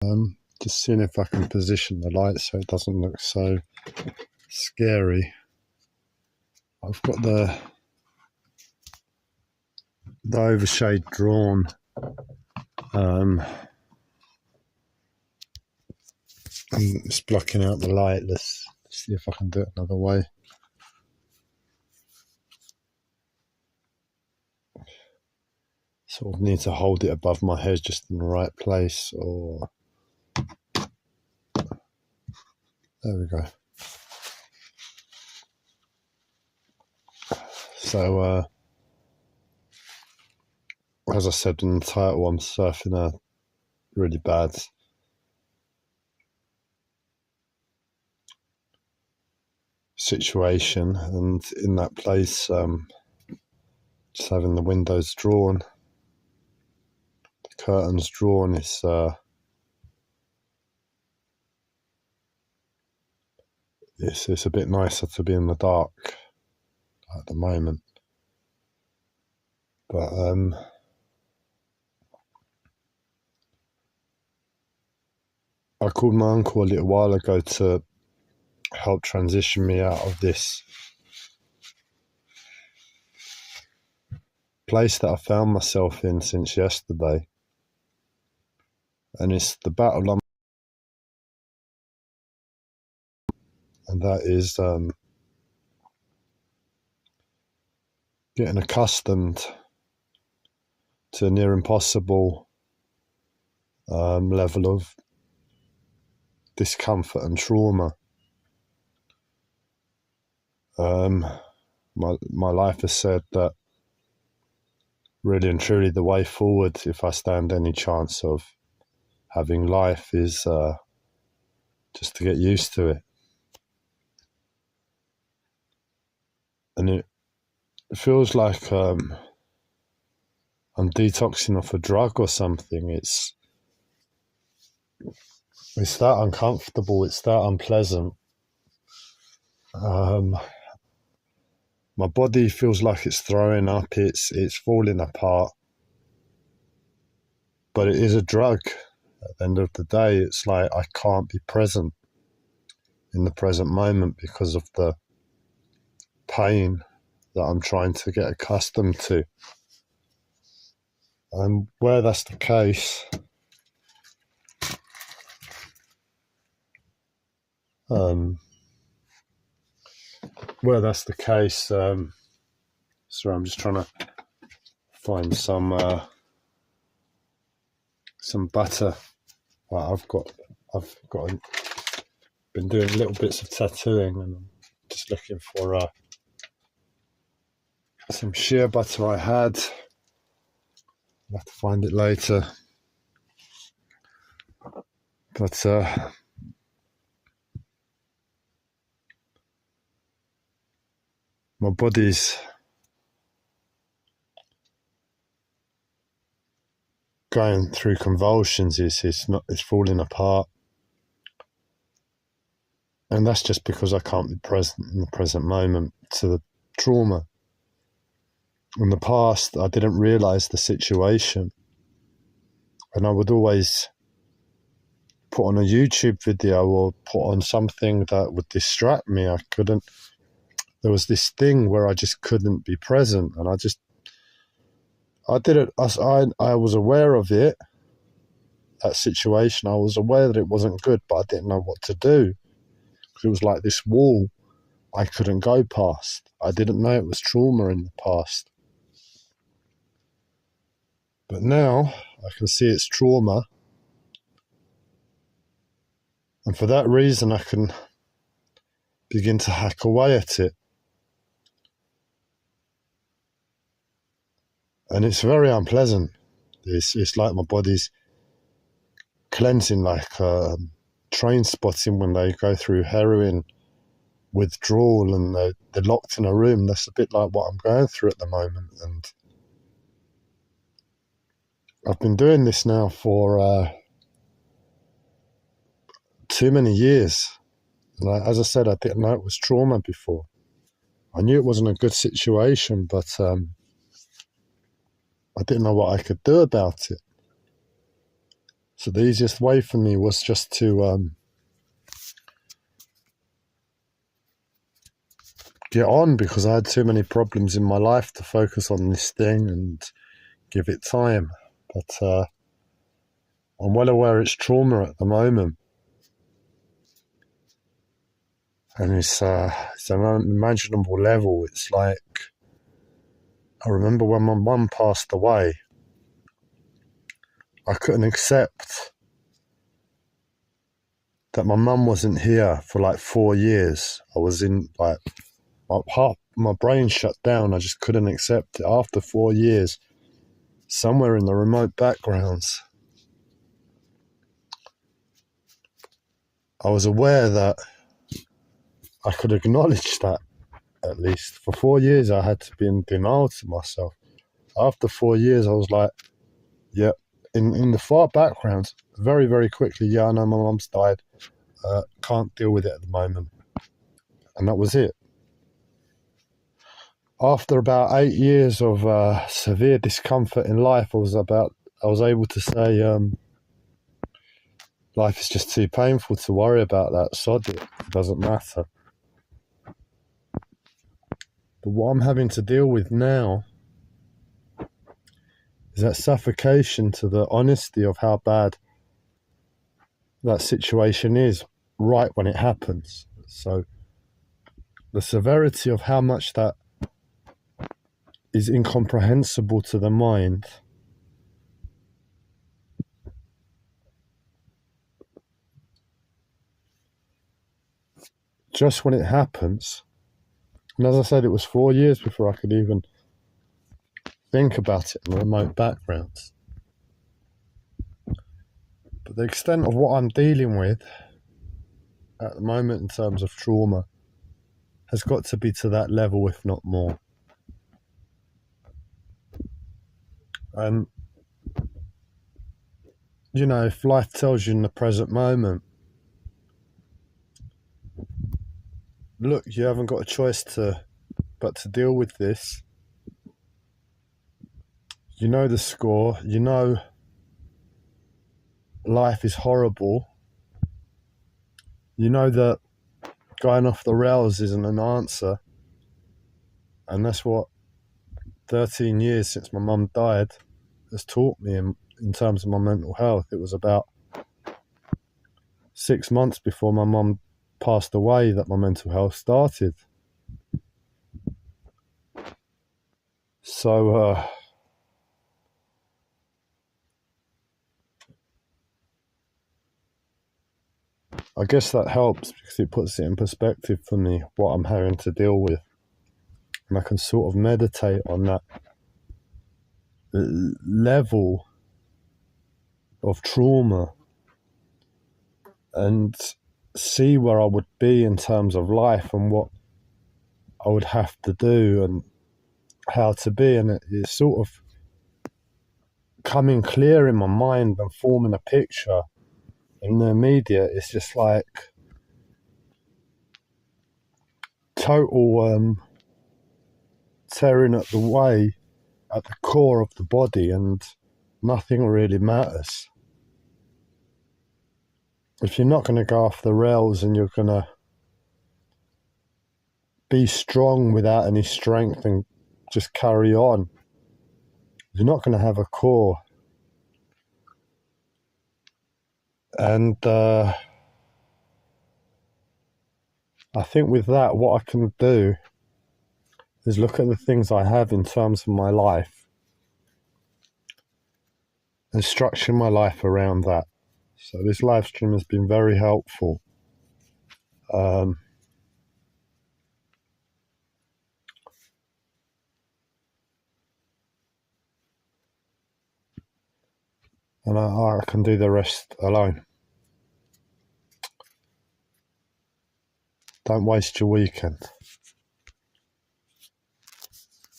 Just seeing if I can position the light so it doesn't look so scary. I've got the overshade drawn. And it's blocking out the light. Let's see if I can do it another way. Sort of need to hold it above my head just in the right place, or there we go. So as I said in the title, I'm surfing a really bad situation, and in that place, just having the windows drawn, the curtains drawn, it's a bit nicer to be in the dark at the moment. But I called my uncle a little while ago to help transition me out of this place that I found myself in since yesterday. And it's the battle I'm, and that is getting accustomed to a near impossible level of discomfort and trauma. My life has said that really and truly the way forward, if I stand any chance of having life, is just to get used to it. And it feels like I'm detoxing off a drug or something. It's that uncomfortable, it's that unpleasant. My body feels like it's throwing up, it's falling apart. But it is a drug. At the end of the day, it's like I can't be present in the present moment because of the pain that I'm trying to get accustomed to. And where that's the case, sorry, I'm just trying to find some butter. Well, been doing little bits of tattooing, and I'm just looking for some shea butter I had. I'll have to find it later. But my body's going through convulsions. It's falling apart, and that's just because I can't be present in the present moment to the trauma. In the past, I didn't realize the situation, and I would always put on a YouTube video or put on something that would distract me. There was this thing where I just couldn't be present, and I was aware of it, that situation. I was aware that it wasn't good, but I didn't know what to do. It was like this wall I couldn't go past. I didn't know it was trauma in the past. But now I can see it's trauma. And for that reason, I can begin to hack away at it. And it's very unpleasant. It's like my body's cleansing, like train spotting when they go through heroin withdrawal and they're locked in a room. That's a bit like what I'm going through at the moment. And I've been doing this now for too many years. And as I said, I didn't know it was trauma before. I knew it wasn't a good situation, but I didn't know what I could do about it. So the easiest way for me was just to get on, because I had too many problems in my life to focus on this thing and give it time. But I'm well aware it's trauma at the moment. And it's an unimaginable level. It's like, I remember when my mum passed away, I couldn't accept that my mum wasn't here for like 4 years. I was in like, my brain shut down. I just couldn't accept it. After 4 years, somewhere in the remote backgrounds, I was aware that I could acknowledge that, at least. For 4 years, I had to be in denial to myself. After 4 years, I was like, yeah, in the far background, very, very quickly, yeah, I know my mum's died. Can't deal with it at the moment. And that was it. After about 8 years of severe discomfort in life, I was able to say, life is just too painful to worry about that. Sod it. It doesn't matter. But what I'm having to deal with now is that suffocation to the honesty of how bad that situation is right when it happens. So the severity of how much that is incomprehensible to the mind just when it happens. And as I said, it was 4 years before I could even think about it in the remote backgrounds. But the extent of what I'm dealing with at the moment in terms of trauma has got to be to that level, if not more. And, you know, if life tells you in the present moment, look, you haven't got a choice but to deal with this. You know the score. You know life is horrible. You know that going off the rails isn't an answer. And that's what 13 years since my mum died has taught me in terms of my mental health. It was about 6 months before my mum passed away that my mental health started. So I guess that helps, because it puts it in perspective for me, what I'm having to deal with. And I can sort of meditate on that level of trauma and see where I would be in terms of life and what I would have to do and how to be. And it's sort of coming clear in my mind and forming a picture. In the immediate, it's just like total tearing at the way at the core of the body, and nothing really matters. If you're not going to go off the rails and you're going to be strong without any strength and just carry on, you're not going to have a core. And I think with that, what I can do is look at the things I have in terms of my life and structure my life around that. So this live stream has been very helpful. And I can do the rest alone. Don't waste your weekend.